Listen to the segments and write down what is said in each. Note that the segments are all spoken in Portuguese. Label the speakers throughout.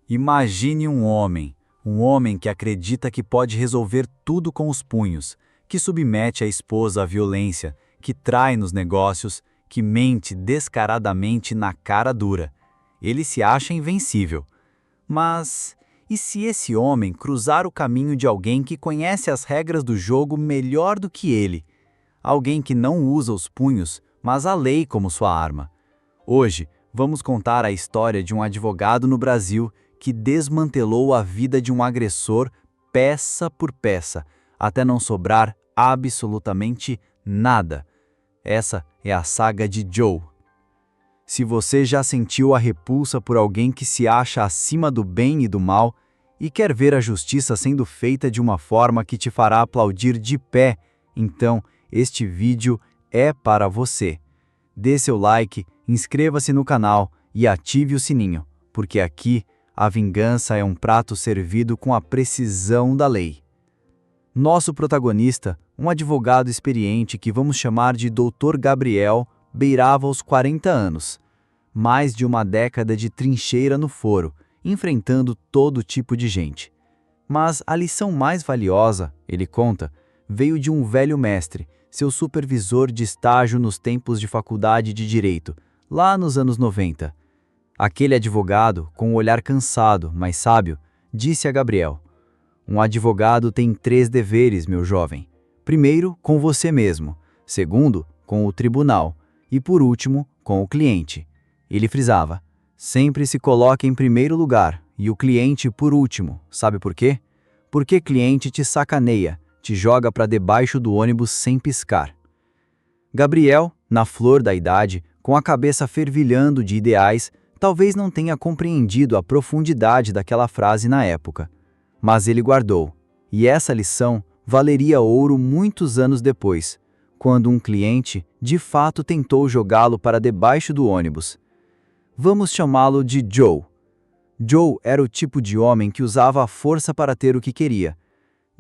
Speaker 1: Imagine um homem que acredita que pode resolver tudo com os punhos, que submete a esposa à violência, que trai nos negócios, que mente descaradamente na cara dura. Ele se acha invencível. Mas e se esse homem cruzar o caminho de alguém que conhece as regras do jogo melhor do que ele? Alguém que não usa os punhos, mas a lei como sua arma. Hoje, vamos contar a história de um advogado no Brasil que desmantelou a vida de um agressor peça por peça, até não sobrar absolutamente nada. Essa é a saga de Joe. Se você já sentiu a repulsa por alguém que se acha acima do bem e do mal e quer ver a justiça sendo feita de uma forma que te fará aplaudir de pé, então este vídeo é para você. Dê seu like, inscreva-se no canal e ative o sininho, porque aqui a vingança é um prato servido com a precisão da lei. Nosso protagonista, um advogado experiente que vamos chamar de Dr. Gabriel, beirava os 40 anos. Mais de uma década de trincheira no foro, enfrentando todo tipo de gente. Mas a lição mais valiosa, ele conta, veio de um velho mestre, seu supervisor de estágio nos tempos de faculdade de Direito, lá nos anos 90. Aquele advogado, com um olhar cansado, mas sábio, disse a Gabriel: "Um advogado tem 3 deveres, meu jovem. Primeiro, com você mesmo. Segundo, com o tribunal. E por último, com o cliente." Ele frisava: "Sempre se coloque em primeiro lugar e o cliente por último. Sabe por quê? Porque cliente te sacaneia, te joga para debaixo do ônibus sem piscar." Gabriel, na flor da idade, com a cabeça fervilhando de ideais, talvez não tenha compreendido a profundidade daquela frase na época. Mas ele guardou, e essa lição valeria ouro muitos anos depois, quando um cliente de fato tentou jogá-lo para debaixo do ônibus. Vamos chamá-lo de Joe. Joe era o tipo de homem que usava a força para ter o que queria.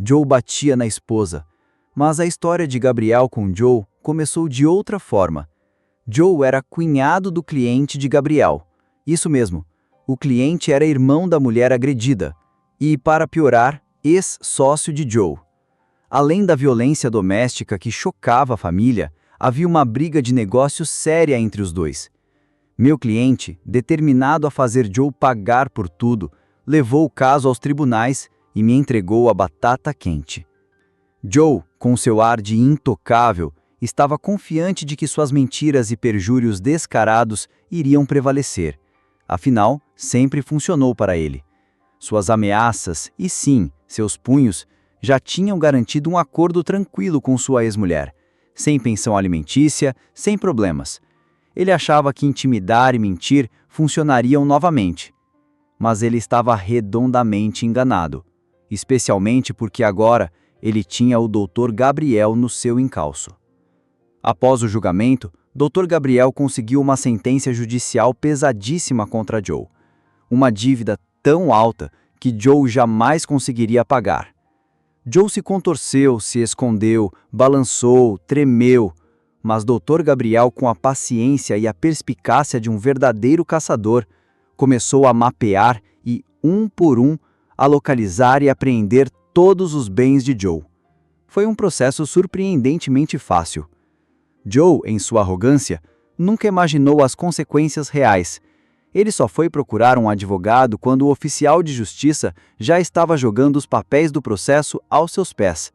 Speaker 1: Joe batia na esposa, mas a história de Gabriel com Joe começou de outra forma. Joe era cunhado do cliente de Gabriel. Isso mesmo, o cliente era irmão da mulher agredida e, para piorar, ex-sócio de Joe. Além da violência doméstica que chocava a família, havia uma briga de negócios séria entre os dois. Meu cliente, determinado a fazer Joe pagar por tudo, levou o caso aos tribunais e me entregou a batata quente. Joe, com seu ar de intocável, estava confiante de que suas mentiras e perjúrios descarados iriam prevalecer. Afinal, sempre funcionou para ele. Suas ameaças e, sim, seus punhos já tinham garantido um acordo tranquilo com sua ex-mulher, sem pensão alimentícia, sem problemas. Ele achava que intimidar e mentir funcionariam novamente. Mas ele estava redondamente enganado, especialmente porque agora ele tinha o Dr. Gabriel no seu encalço. Após o julgamento, Dr. Gabriel conseguiu uma sentença judicial pesadíssima contra Joe. Uma dívida tão alta que Joe jamais conseguiria pagar. Joe se contorceu, se escondeu, balançou, tremeu, mas Dr. Gabriel, com a paciência e a perspicácia de um verdadeiro caçador, começou a mapear e, um por um, a localizar e apreender todos os bens de Joe. Foi um processo surpreendentemente fácil. Joe, em sua arrogância, nunca imaginou as consequências reais. Ele só foi procurar um advogado quando o oficial de justiça já estava jogando os papéis do processo aos seus pés.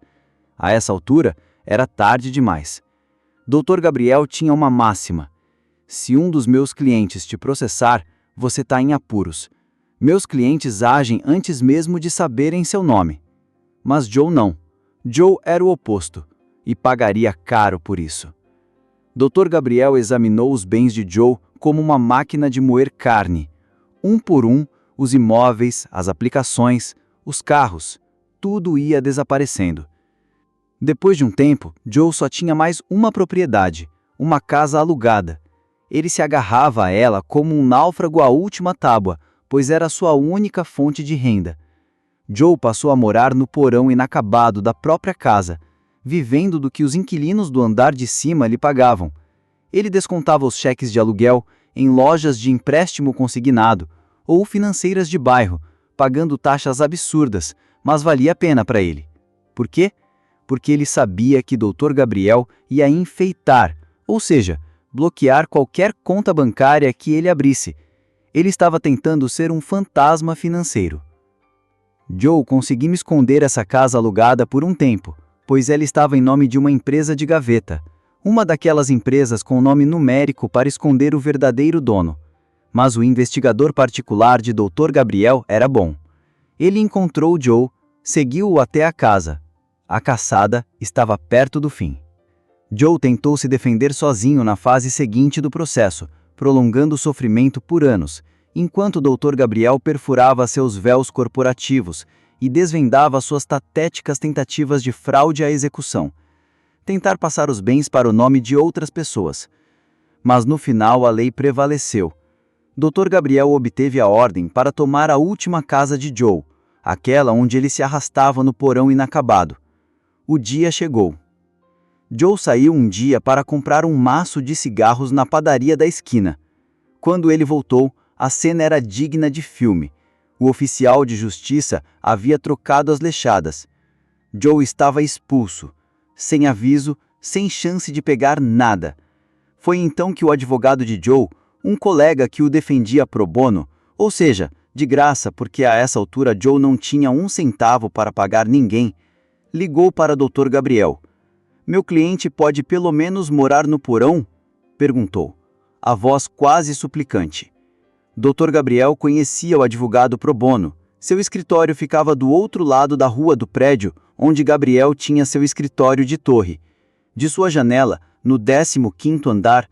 Speaker 1: A essa altura, era tarde demais. Dr. Gabriel tinha uma máxima: "Se um dos meus clientes te processar, você está em apuros. Meus clientes agem antes mesmo de saberem seu nome." Mas Joe não. Joe era o oposto, e pagaria caro por isso. Dr. Gabriel examinou os bens de Joe como uma máquina de moer carne. Um por um, os imóveis, as aplicações, os carros, tudo ia desaparecendo. Depois de um tempo, Joe só tinha mais uma propriedade, uma casa alugada. Ele se agarrava a ela como um náufrago à última tábua, pois era sua única fonte de renda. Joe passou a morar no porão inacabado da própria casa, vivendo do que os inquilinos do andar de cima lhe pagavam. Ele descontava os cheques de aluguel em lojas de empréstimo consignado,
Speaker 2: ou financeiras de bairro, pagando taxas absurdas, mas valia a pena para ele. Por quê? Porque ele sabia que Dr. Gabriel ia enfeitar, ou seja, bloquear qualquer conta bancária que ele abrisse. Ele estava tentando ser um fantasma financeiro. Joe conseguiu esconder essa casa alugada por um tempo, pois ela estava em nome de uma empresa de gaveta, uma daquelas empresas com nome numérico para esconder o verdadeiro dono. Mas o investigador particular de Dr. Gabriel era bom. Ele encontrou Joe, seguiu-o até a casa. A caçada estava perto do fim. Joe tentou se defender sozinho na fase seguinte do processo, prolongando o sofrimento por anos, enquanto Dr. Gabriel perfurava seus véus corporativos e desvendava suas patéticas tentativas de fraude à execução. Tentar passar os bens para o nome de outras pessoas. Mas no final a lei prevaleceu. Dr. Gabriel obteve a ordem para tomar a última casa de Joe, aquela onde ele se arrastava no porão inacabado. O dia chegou. Joe saiu um dia para comprar um maço de cigarros na padaria da esquina. Quando ele voltou, a cena era digna de filme. O oficial de justiça havia trocado as lechadas. Joe estava expulso, sem aviso, sem chance de pegar nada. Foi então que o advogado de Joe, um colega que o defendia pro bono, ou seja, de graça porque a essa altura Joe não tinha um centavo para pagar ninguém, ligou para Dr. Gabriel. "Meu cliente pode pelo menos morar no porão?" perguntou, a voz quase suplicante. Dr. Gabriel conhecia o advogado pro bono. Seu escritório ficava do outro lado da rua do prédio, onde Gabriel tinha seu escritório de torre. De sua janela, no 15º andar,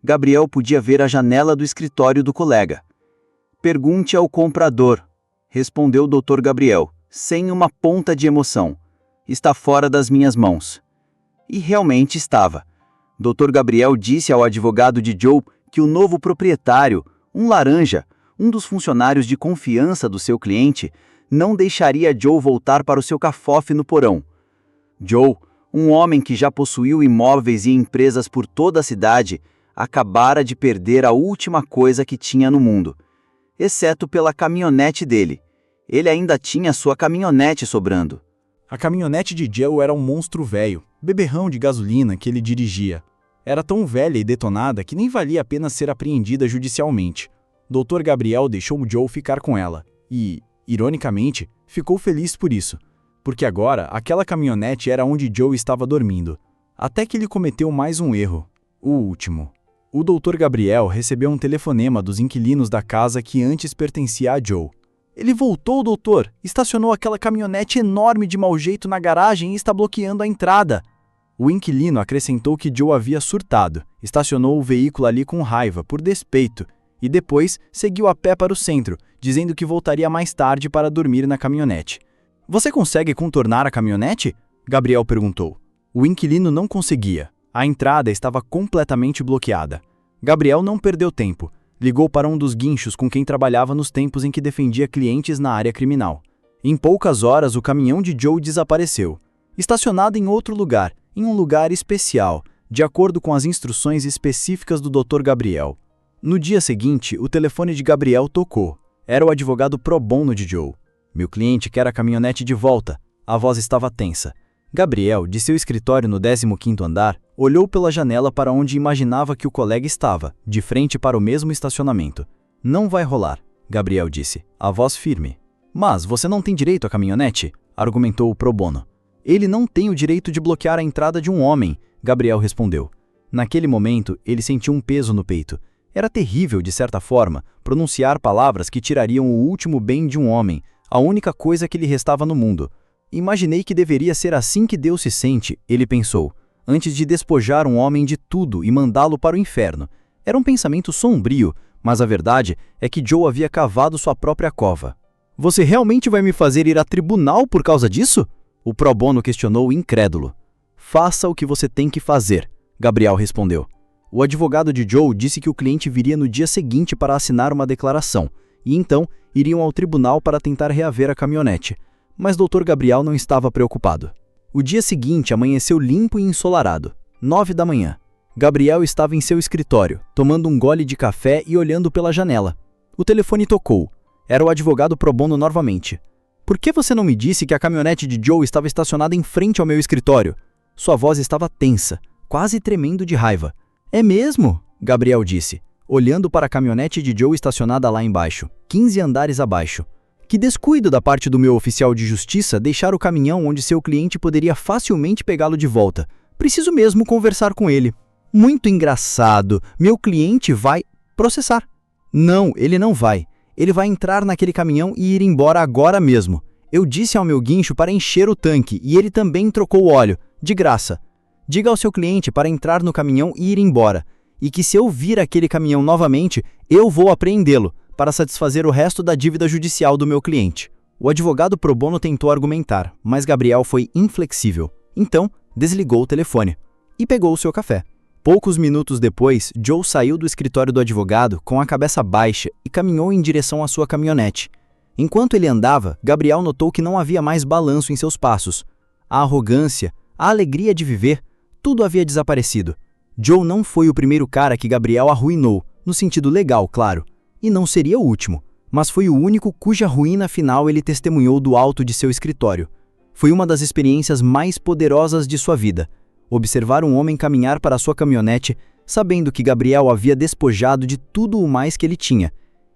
Speaker 2: Gabriel podia ver a janela do escritório do colega. "Pergunte ao comprador", respondeu Dr. Gabriel, sem uma ponta de emoção. "Está fora das minhas mãos." E realmente estava. Dr. Gabriel disse ao advogado de Joe que o novo proprietário, um laranja, um dos funcionários de confiança do seu cliente, não deixaria Joe voltar para o seu cafofe no porão. Joe, um homem que já possuiu imóveis e empresas por toda a cidade, acabara de perder a última coisa que tinha no mundo, exceto pela caminhonete dele. Ele ainda tinha sua caminhonete sobrando.
Speaker 3: A caminhonete de Joe era um monstro velho, beberrão de gasolina que ele dirigia. Era tão velha e detonada que nem valia a pena ser apreendida judicialmente. Dr. Gabriel deixou Joe ficar com ela e, ironicamente, ficou feliz por isso, porque agora aquela caminhonete era onde Joe estava dormindo. Até que ele cometeu mais um erro, o último. O Dr. Gabriel recebeu um telefonema dos inquilinos da casa que antes pertencia a Joe. "Ele voltou, doutor! Estacionou aquela caminhonete enorme de mau jeito na garagem e está bloqueando a entrada." O inquilino acrescentou que Joe havia surtado, estacionou o veículo ali com raiva, por despeito, e depois seguiu a pé para o centro, dizendo que voltaria mais tarde para dormir na caminhonete. "Você consegue contornar a caminhonete?" Gabriel perguntou. O inquilino não conseguia. A entrada estava completamente bloqueada. Gabriel não perdeu tempo. Ligou para um dos guinchos com quem trabalhava nos tempos em que defendia clientes na área criminal. Em poucas horas, o caminhão de Joe desapareceu. Estacionado em outro lugar, em um lugar especial, de acordo com as instruções específicas do Dr. Gabriel. No dia seguinte, o telefone de Gabriel tocou. Era o advogado pro bono de Joe. "Meu cliente quer a caminhonete de volta." A voz estava tensa. Gabriel, de seu escritório no 15º andar, olhou pela janela para onde imaginava que o colega estava, de frente para o mesmo estacionamento. "Não vai rolar", Gabriel disse, a voz firme. "Mas você não tem direito à caminhonete", argumentou o pro bono. "Ele não tem o direito de bloquear a entrada de um homem", Gabriel respondeu. Naquele momento, ele sentiu um peso no peito. Era terrível, de certa forma, pronunciar palavras que tirariam o último bem de um homem, a única coisa que lhe restava no mundo. "Imaginei que deveria ser assim que Deus se sente", ele pensou, antes de despojar um homem de tudo e mandá-lo para o inferno. Era um pensamento sombrio, mas a verdade é que Joe havia cavado sua própria cova. "Você realmente vai me fazer ir a tribunal por causa disso?" O pro bono questionou incrédulo. "Faça o que você tem que fazer", Gabriel respondeu. O advogado de Joe disse que o cliente viria no dia seguinte para assinar uma declaração, e então iriam ao tribunal para tentar reaver a caminhonete. Mas Dr. Gabriel não estava preocupado. O dia seguinte amanheceu limpo e ensolarado, 9 da manhã. Gabriel estava em seu escritório, tomando um gole de café e olhando pela janela. O telefone tocou. Era o advogado pro bono novamente. Por que você não me disse que a caminhonete de Joe estava estacionada em frente ao meu escritório? Sua voz estava tensa, quase tremendo de raiva. É mesmo? Gabriel disse, olhando para a caminhonete de Joe estacionada lá embaixo, 15 andares abaixo. Que descuido da parte do meu oficial de justiça deixar o caminhão onde seu cliente poderia facilmente pegá-lo de volta. Preciso mesmo conversar com ele. Muito engraçado. Meu cliente vai processar. Não, ele não vai. Ele vai entrar naquele caminhão e ir embora agora mesmo. Eu disse ao meu guincho para encher o tanque e ele também trocou o óleo, de graça. Diga ao seu cliente para entrar no caminhão e ir embora. E que se eu vir aquele caminhão novamente, eu vou apreendê-lo, para satisfazer o resto da dívida judicial do meu cliente. O advogado pro bono tentou argumentar, mas Gabriel foi inflexível. Então, desligou o telefone e pegou o seu café. Poucos minutos depois, Joe saiu do escritório do advogado com a cabeça baixa e caminhou em direção à sua caminhonete. Enquanto ele andava, Gabriel notou que não havia mais balanço em seus passos. A arrogância, a alegria de viver, tudo havia desaparecido. Joe não foi o primeiro cara que Gabriel arruinou, no sentido legal, claro. E não seria o último, mas foi o único cuja ruína final ele testemunhou do alto de seu escritório. Foi uma das experiências mais poderosas de sua vida. Observar um homem caminhar para sua caminhonete, sabendo que Gabriel havia despojado de tudo o mais que ele tinha,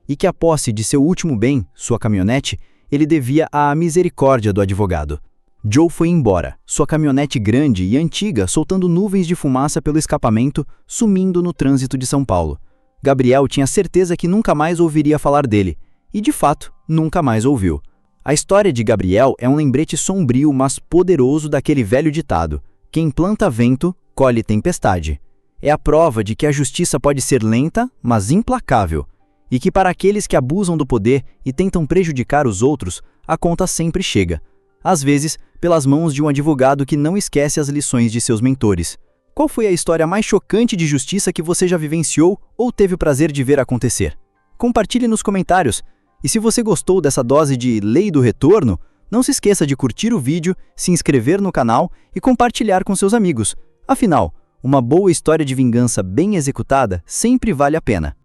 Speaker 3: e que a posse de seu último bem, sua caminhonete, ele devia à misericórdia do advogado. Joe foi embora, sua caminhonete grande e antiga soltando nuvens de fumaça pelo escapamento, sumindo no trânsito de São Paulo. Gabriel tinha certeza que nunca mais ouviria falar dele, e de fato, nunca mais ouviu. A história de Gabriel é um lembrete sombrio, mas poderoso daquele velho ditado: quem planta vento, colhe tempestade. É a prova de que a justiça pode ser lenta, mas implacável, e que para aqueles que abusam do poder e tentam prejudicar os outros, a conta sempre chega. Às vezes, pelas mãos de um advogado que não esquece as lições de seus mentores. Qual foi a história mais chocante de justiça que você já vivenciou ou teve o prazer de ver acontecer? Compartilhe nos comentários. E se você gostou dessa dose de Lei do Retorno, não se esqueça de curtir o vídeo, se inscrever no canal e compartilhar com seus amigos. Afinal, uma boa história de vingança bem executada sempre vale a pena.